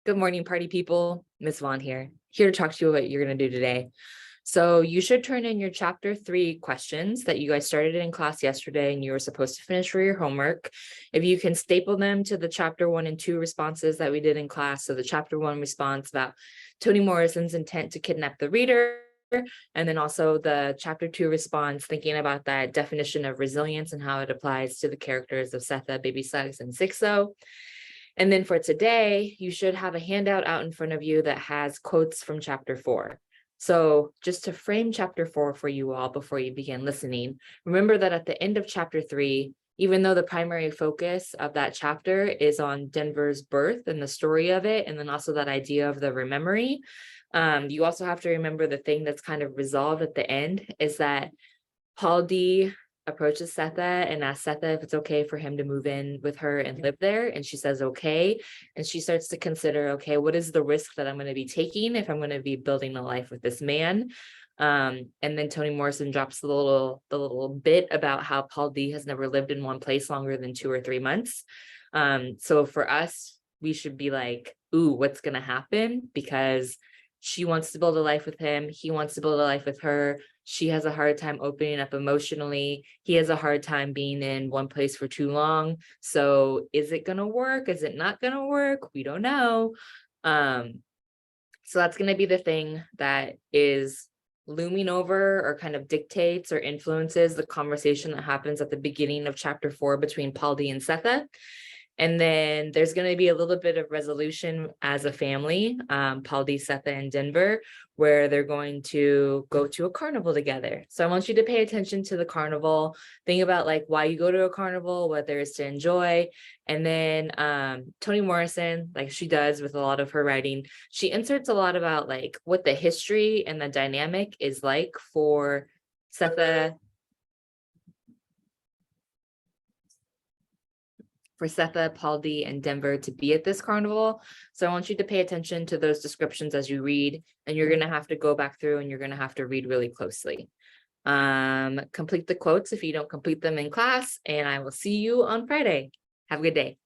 Good morning, party people. Miss Vaughn here to talk to you about what you're going to do today. So you should turn in your chapter 3 questions that you guys started in class yesterday and you were supposed to finish for your homework. If you can staple them to the chapter 1 and 2 responses that we did in class. So the chapter 1 response about Toni Morrison's intent to kidnap the reader, and then also the chapter 2 response thinking about that definition of resilience and how it applies to the characters of Setha, Baby Suggs, and Sixo. And then for today, you should have a handout out in front of you that has quotes from chapter 4. So just to frame chapter 4 for you all before you begin listening, remember that at the end of chapter 3, even though the primary focus of that chapter is on Denver's birth and the story of it, and then also that idea of the rememory, you also have to remember the thing that's kind of resolved at the end is that Paul D approaches Setha and asks Setha if it's okay for him to move in with her and live there. And she says, okay. And she starts to consider, okay, what is the risk that I'm going to be taking if I'm going to be building a life with this man? And then Toni Morrison drops the little bit about how Paul D has never lived in one place longer than 2 or 3 months. So for us, we should be like, ooh, what's going to happen? Because she wants to build a life with him. He wants to build a life with her. She has a hard time opening up emotionally. He has a hard time being in one place for too long. So is it going to work? Is it not going to work? We don't know. So that's going to be the thing that is looming over or kind of dictates or influences the conversation that happens at the beginning of chapter 4 between Paul D and Setha. And then there's going to be a little bit of resolution as a family, Paul D, Setha, and Denver, where they're going to go to a carnival together. So I want you to pay attention to the carnival. Think about like why you go to a carnival, whether it's to enjoy. And then Toni Morrison, like she does with a lot of her writing, she inserts a lot about like what the history and the dynamic is like for Setha, Paul D, and Denver to be at this carnival. So I want you to pay attention to those descriptions as you read, and you're going to have to go back through and you're going to have to read really closely. Complete the quotes if you don't complete them in class, and I will see you on Friday. Have a good day.